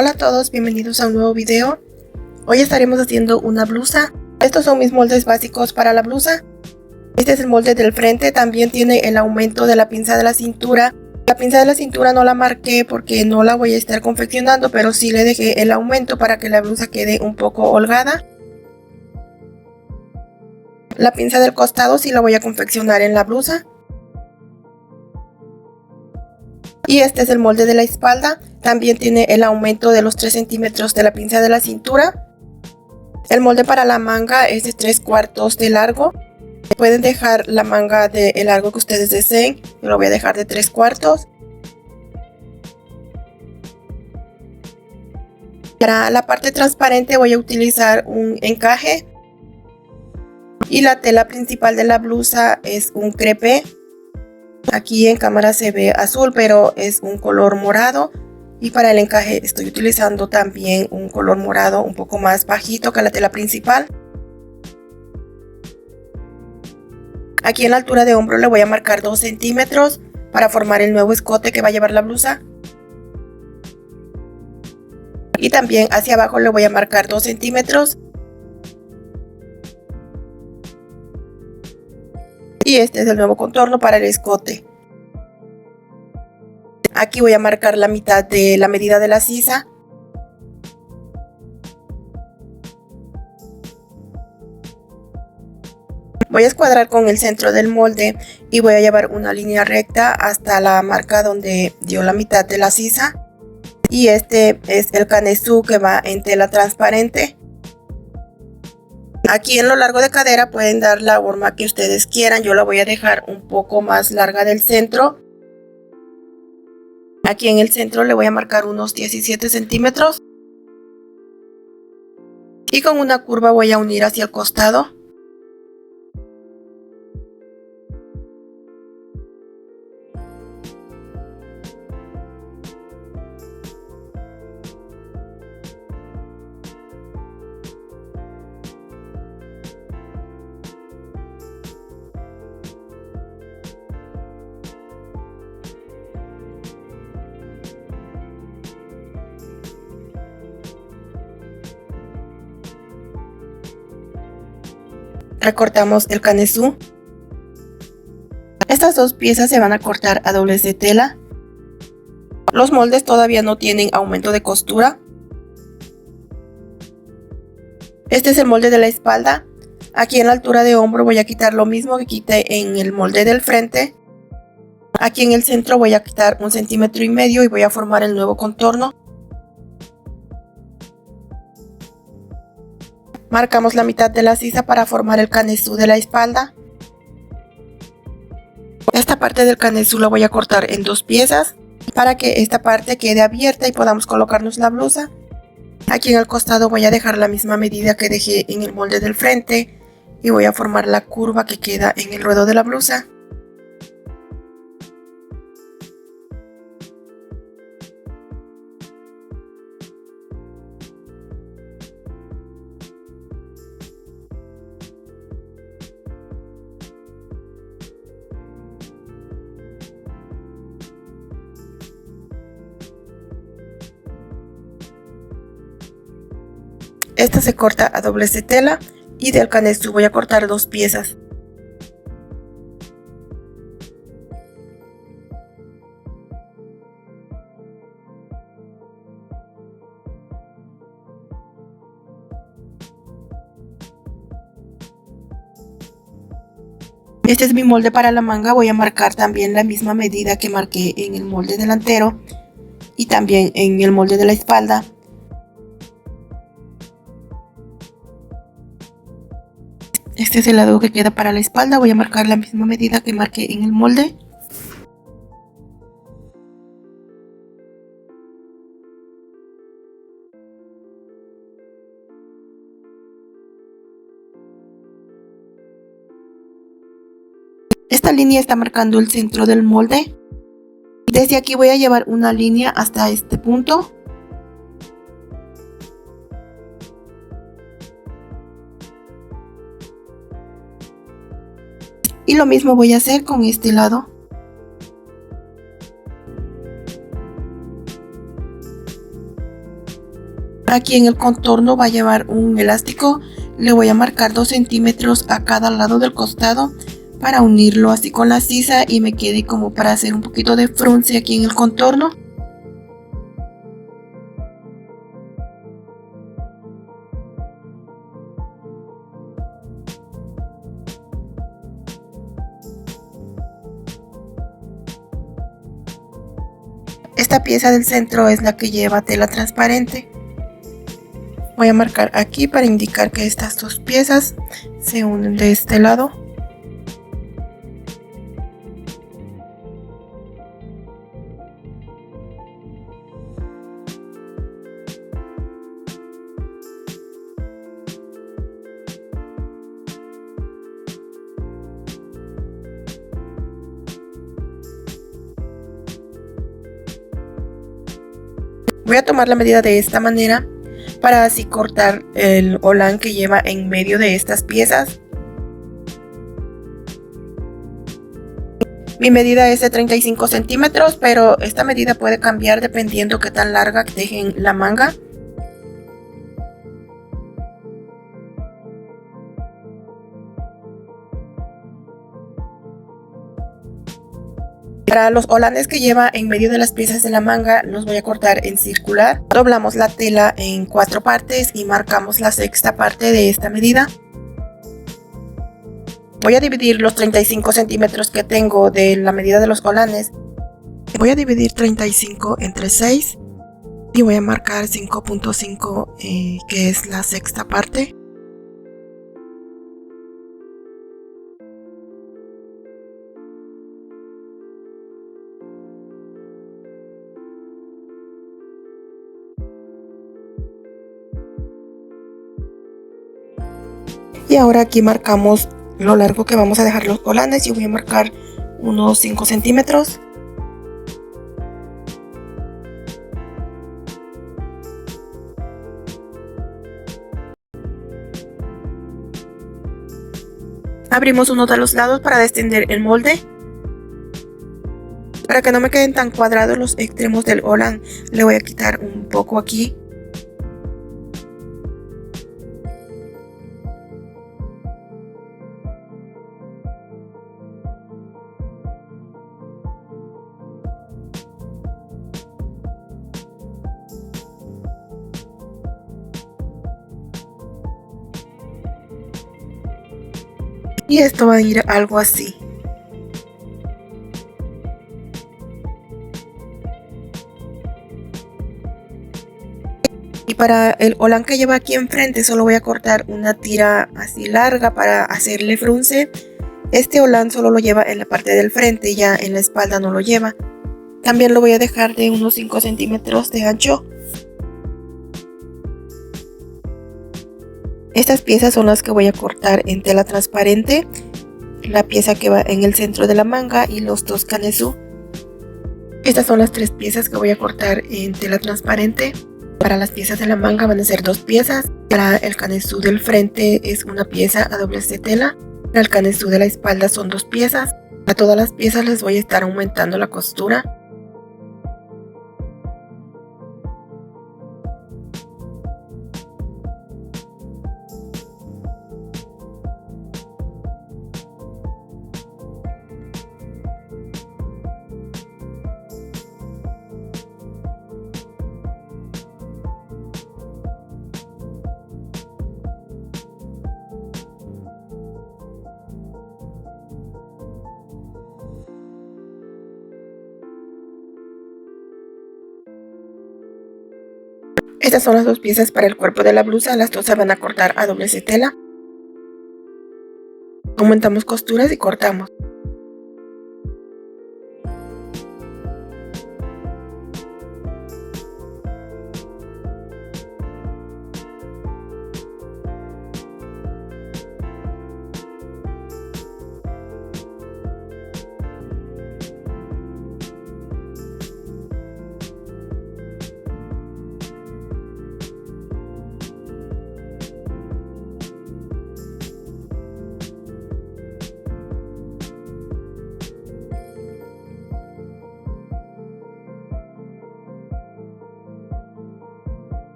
Hola a todos, bienvenidos a un nuevo video. Hoy estaremos haciendo una blusa. Estos son mis moldes básicos para la blusa. Este es el molde del frente, también tiene el aumento de la pinza de la cintura. La pinza de la cintura no la marqué porque no la voy a estar confeccionando, pero sí le dejé el aumento para que la blusa quede un poco holgada. La pinza del costado sí la voy a confeccionar en la blusa. Y este es el molde de la espalda, también tiene el aumento de los 3 centímetros de la pinza de la cintura. El molde para la manga es de 3/4 de largo. Pueden dejar la manga del largo que ustedes deseen, yo lo voy a dejar de 3/4. Para la parte transparente voy a utilizar un encaje. Y la tela principal de la blusa es un crepé. Aquí en cámara se ve azul, pero es un color morado. Y para el encaje estoy utilizando también un color morado un poco más bajito que la tela principal. Aquí en la altura de hombro le voy a marcar 2 centímetros para formar el nuevo escote que va a llevar la blusa. Y también hacia abajo le voy a marcar 2 centímetros. Y este es el nuevo contorno para el escote. Aquí voy a marcar la mitad de la medida de la sisa. Voy a escuadrar con el centro del molde y voy a llevar una línea recta hasta la marca donde dio la mitad de la sisa. Y este es el canesú que va en tela transparente. Aquí en lo largo de cadera pueden dar la forma que ustedes quieran. Yo la voy a dejar un poco más larga del centro. Aquí en el centro le voy a marcar unos 17 centímetros. Y con una curva voy a unir hacia el costado. Recortamos el canesú. Estas dos piezas se van a cortar a doblez de tela. Los moldes todavía no tienen aumento de costura. Este es el molde de la espalda. Aquí en la altura de hombro voy a quitar lo mismo que quité en el molde del frente. Aquí en el centro voy a quitar 1,5 centímetros y voy a formar el nuevo contorno. Marcamos la mitad de la sisa para formar el canesú de la espalda. Esta parte del canesú la voy a cortar en 2 piezas para que esta parte quede abierta y podamos colocarnos la blusa. Aquí en el costado voy a dejar la misma medida que dejé en el molde del frente y voy a formar la curva que queda en el ruedo de la blusa. Esta se corta a doblez de tela y del canesú voy a cortar 2 piezas. Este es mi molde para la manga, voy a marcar también la misma medida que marqué en el molde delantero y también en el molde de la espalda. Este es el lado que queda para la espalda, voy a marcar la misma medida que marqué en el molde. Esta línea está marcando el centro del molde. Desde aquí voy a llevar una línea hasta este punto. Y lo mismo voy a hacer con este lado. Aquí en el contorno va a llevar un elástico. Le voy a marcar 2 centímetros a cada lado del costado para unirlo así con la sisa y me quede como para hacer un poquito de frunce aquí en el contorno. Esta pieza del centro es la que lleva tela transparente. Voy a marcar aquí para indicar que estas dos piezas se unen de este lado. Voy a tomar la medida de esta manera para así cortar el holán que lleva en medio de estas piezas. Mi medida es de 35 centímetros, pero esta medida puede cambiar dependiendo qué tan larga dejen la manga. Para los holanes que lleva en medio de las piezas de la manga los voy a cortar en circular. Doblamos la tela en 4 partes y marcamos la sexta parte de esta medida. Voy a dividir los 35 centímetros que tengo de la medida de los holanes. Voy a dividir 35 entre 6 y voy a marcar 5.5 que es la sexta parte. Y ahora aquí marcamos lo largo que vamos a dejar los holanes. Yo voy a marcar unos 5 centímetros. Abrimos uno de los lados para descender el molde. Para que no me queden tan cuadrados los extremos del holán, le voy a quitar un poco aquí. Y esto va a ir algo así. Y para el holán que lleva aquí enfrente solo voy a cortar una tira así larga para hacerle frunce. Este holán solo lo lleva en la parte del frente, ya en la espalda no lo lleva. También lo voy a dejar de unos 5 centímetros de ancho. Estas piezas son las que voy a cortar en tela transparente, la pieza que va en el centro de la manga y los dos canesú. Estas son las 3 piezas que voy a cortar en tela transparente. Para las piezas de la manga van a ser 2 piezas. Para el canesú del frente es una pieza a doblez de tela. Para el canesú de la espalda son 2 piezas. A todas las piezas les voy a estar aumentando la costura. Estas son las 2 piezas para el cuerpo de la blusa, las 2 se van a cortar a doblez de tela. Aumentamos costuras y cortamos.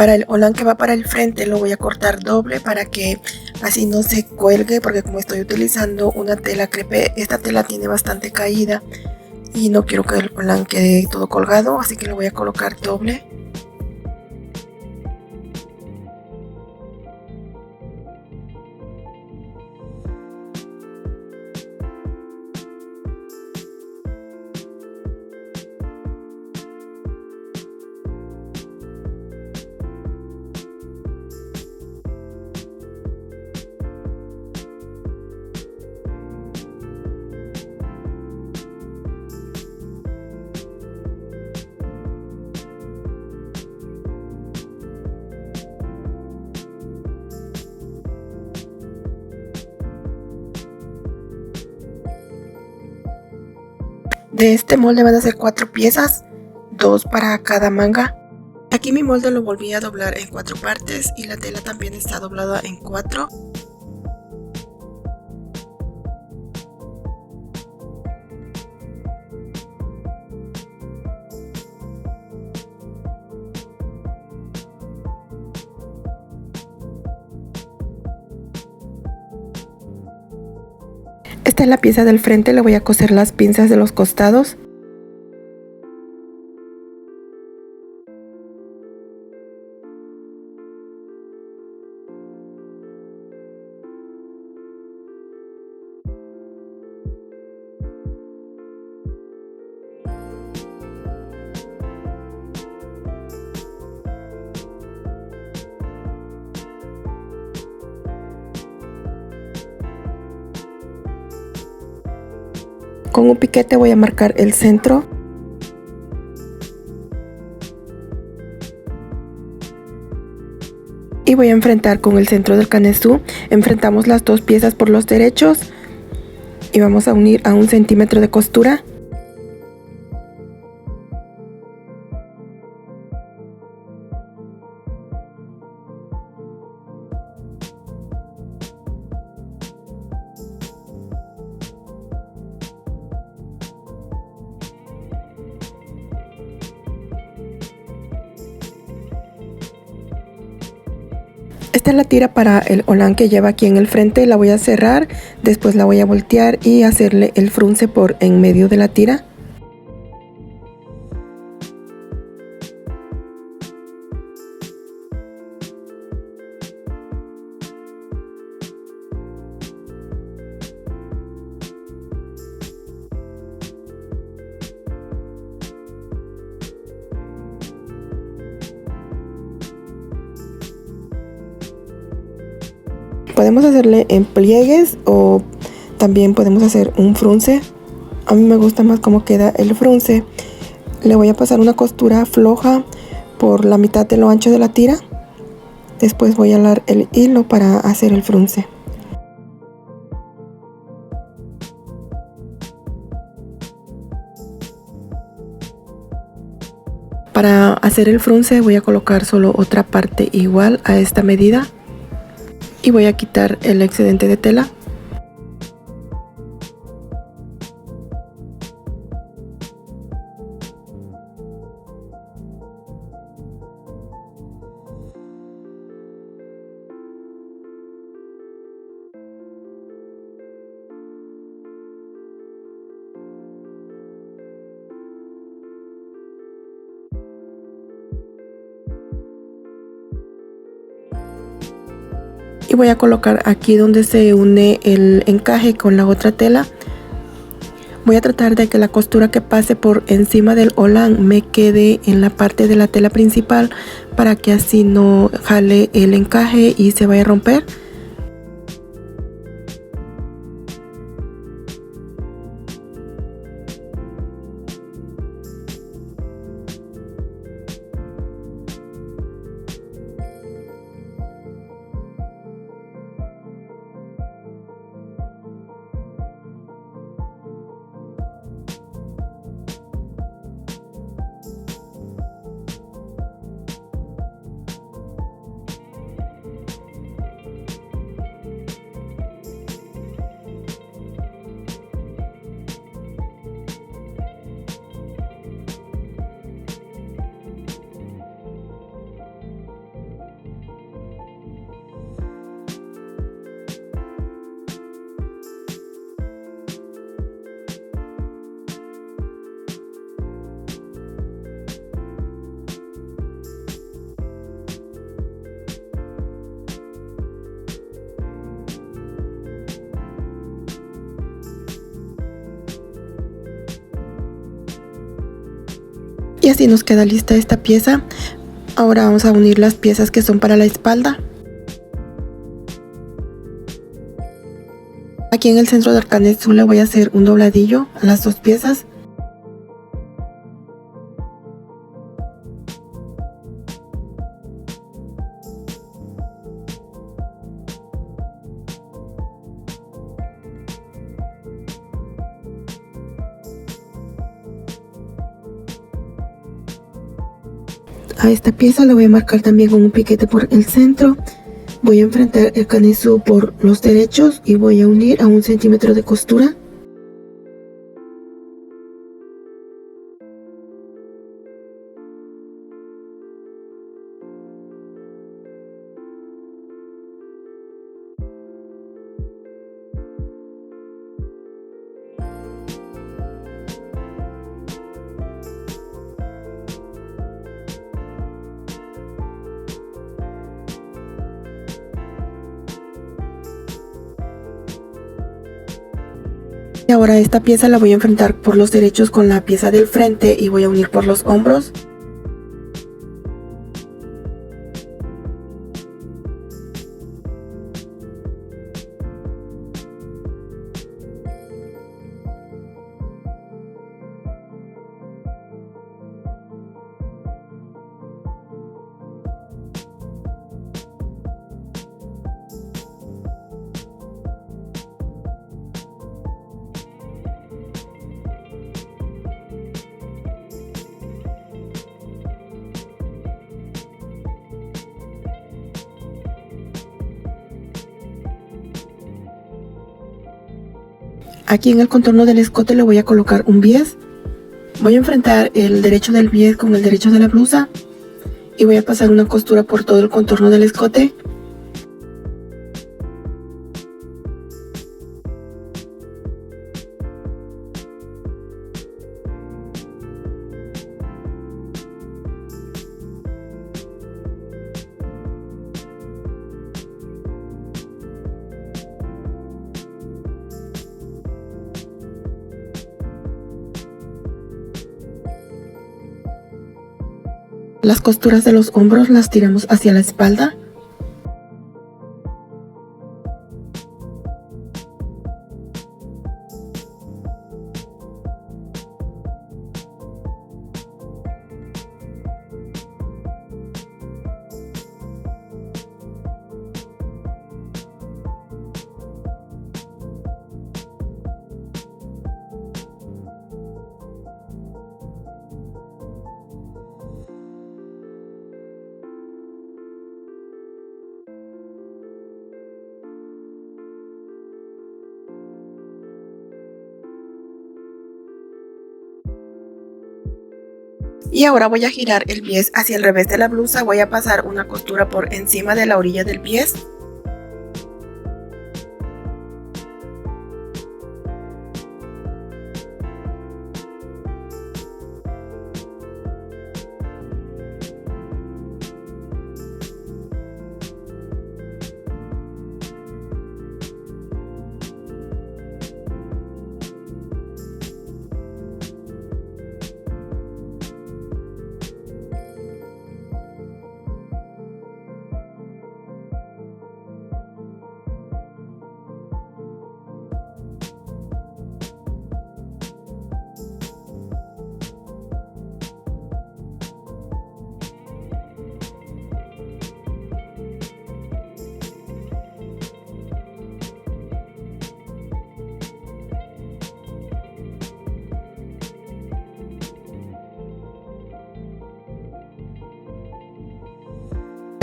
Para el holán que va para el frente lo voy a cortar doble para que así no se cuelgue, porque como estoy utilizando una tela crepé, esta tela tiene bastante caída y no quiero que el holán quede todo colgado, así que lo voy a colocar doble. De este molde van a ser 4 piezas, 2 para cada manga. Aquí mi molde lo volví a doblar en 4 partes y la tela también está doblada en 4. Esta es la pieza del frente, le voy a coser las pinzas de los costados. Con un piquete voy a marcar el centro. Y voy a enfrentar con el centro del canesú. Enfrentamos las dos piezas por los derechos. Y vamos a unir a 1 centímetro de costura. Esta es la tira para el holán que lleva aquí en el frente, la voy a cerrar, después la voy a voltear y hacerle el frunce por en medio de la tira. Podemos hacerle en pliegues o también podemos hacer un frunce. A mí me gusta más cómo queda el frunce. Le voy a pasar una costura floja por la mitad de lo ancho de la tira. Después voy a alar el hilo para hacer el frunce. Para hacer el frunce voy a colocar solo otra parte igual a esta medida. Y voy a quitar el excedente de tela. Y voy a colocar aquí donde se une el encaje con la otra tela. Voy a tratar de que la costura que pase por encima del holán me quede en la parte de la tela principal para que así no jale el encaje y se vaya a romper. Y así nos queda lista esta pieza. Ahora vamos a unir las piezas que son para la espalda. Aquí en el centro del canesú le voy a hacer un dobladillo a las dos piezas. A esta pieza le voy a marcar también con un piquete por el centro. Voy a enfrentar el canesú por los derechos y voy a unir a 1 centímetro de costura. Y ahora esta pieza la voy a enfrentar por los derechos con la pieza del frente y voy a unir por los hombros. Aquí en el contorno del escote le voy a colocar un bies. Voy a enfrentar el derecho del bies con el derecho de la blusa y voy a pasar una costura por todo el contorno del escote. Las costuras de los hombros las tiramos hacia la espalda. Y ahora voy a girar el bies hacia el revés de la blusa. Voy a pasar una costura por encima de la orilla del bies.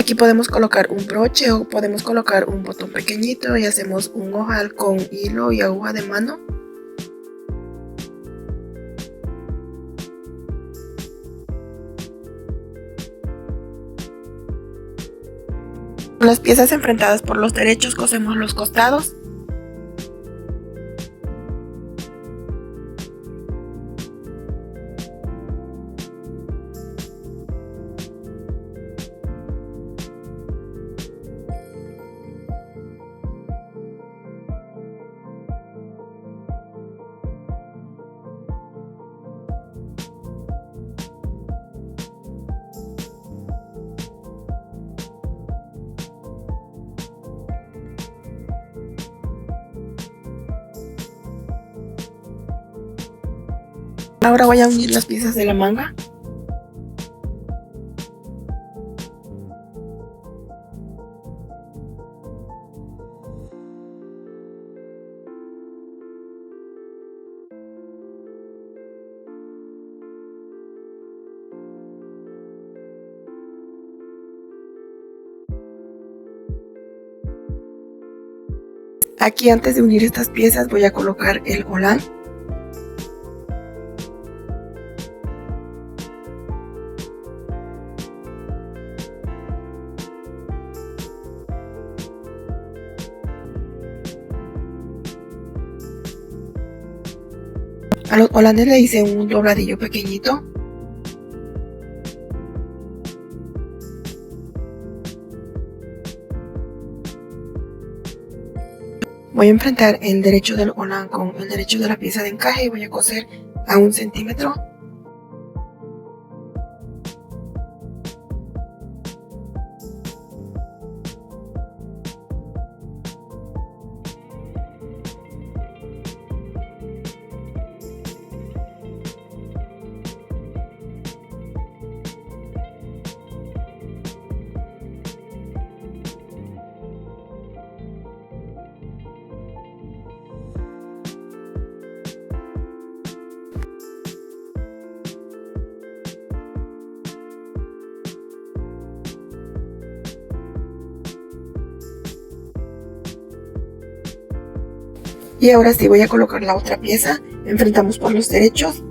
Aquí podemos colocar un broche o podemos colocar un botón pequeñito y hacemos un ojal con hilo y aguja de mano. Con las piezas enfrentadas por los derechos cosemos los costados. Ahora voy a unir las piezas de la manga. Aquí, antes de unir estas piezas, voy a colocar el volán. A los volanes le hice un dobladillo pequeñito. Voy a enfrentar el derecho del volán con el derecho de la pieza de encaje y voy a coser a 1 centímetro. Y ahora sí voy a colocar la otra pieza. Enfrentamos por los derechos.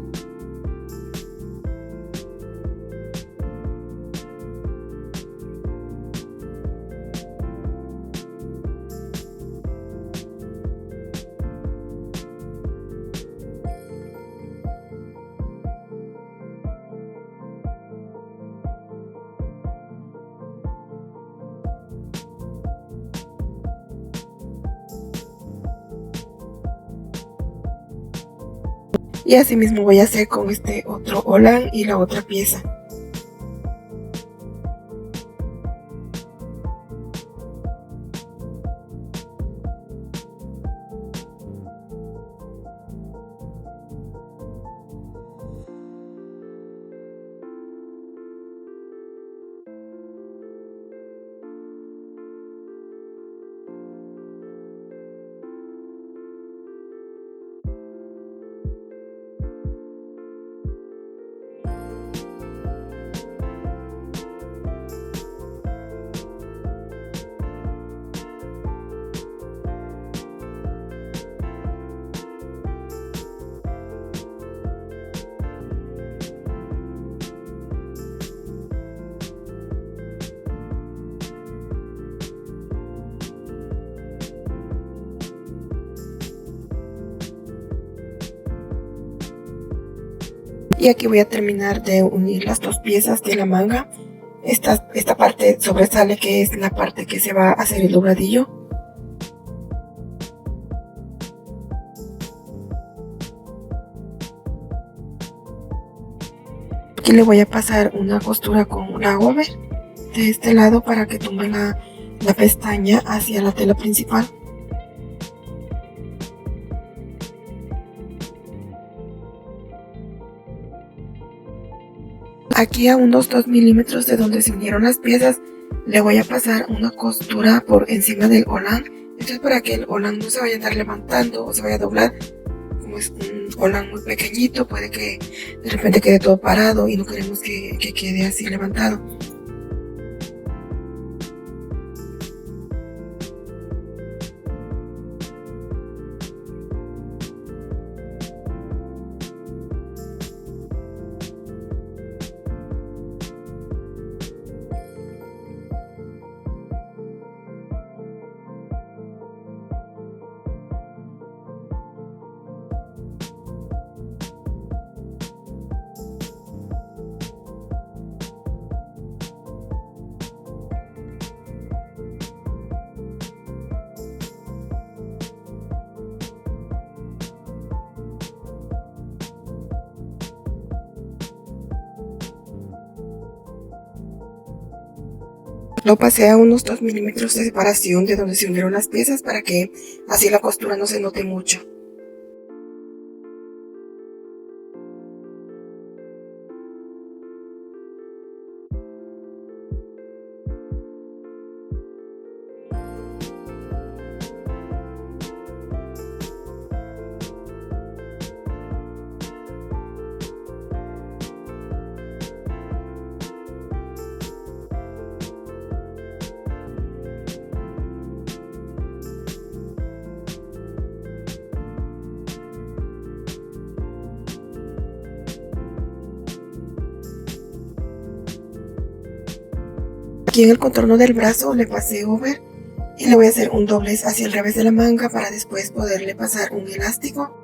Y así mismo voy a hacer con este otro volán y la otra pieza. Y aquí voy a terminar de unir las dos piezas de la manga. Esta parte sobresale, que es la parte que se va a hacer el dobladillo. Aquí le voy a pasar una costura con la over de este lado para que tumbe la pestaña hacia la tela principal. Aquí, a unos 2 milímetros de donde se unieron las piezas, le voy a pasar una costura por encima del volán. Entonces, para que el volán no se vaya a andar levantando o se vaya a doblar, como es un volán muy pequeñito, puede que de repente quede todo parado y no queremos que quede así levantado. Lo pasé a unos 2 milímetros de separación de donde se unieron las piezas para que así la costura no se note mucho. Aquí en el contorno del brazo le pasé over y le voy a hacer un doblez hacia el revés de la manga para después poderle pasar un elástico.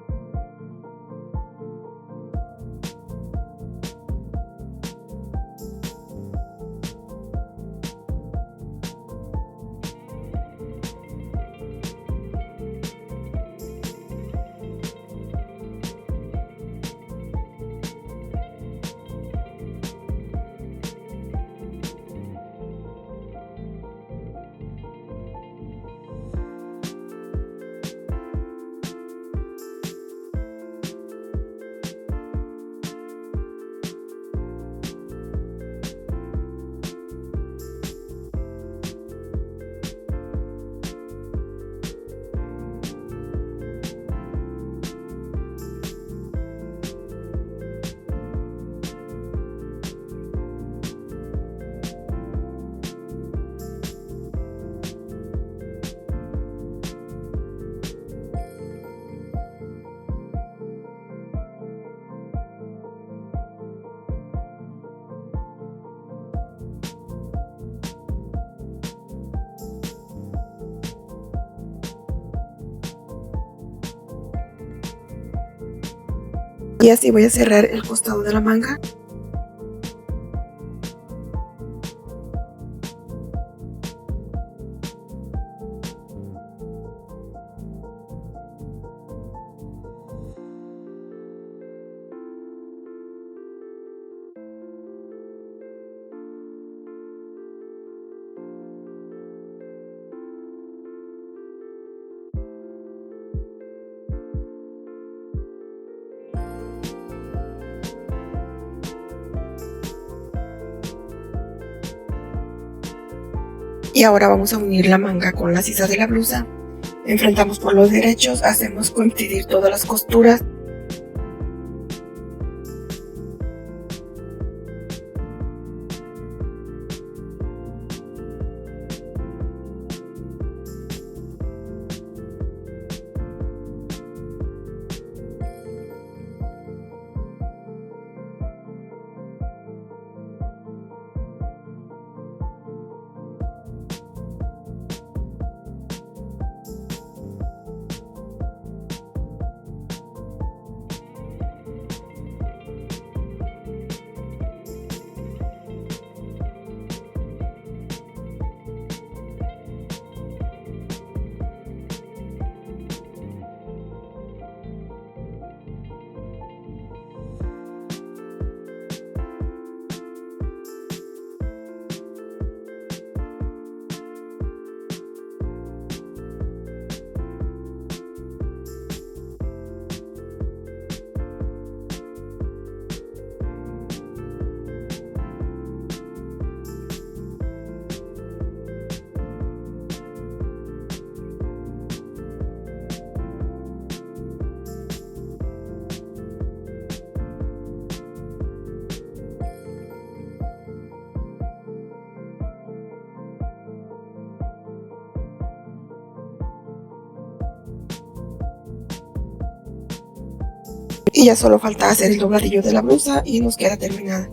Y así voy a cerrar el costado de la manga. Y ahora vamos a unir la manga con la sisa de la blusa. Enfrentamos por los derechos, hacemos coincidir todas las costuras. Y ya solo falta hacer el dobladillo de la blusa y nos queda terminada.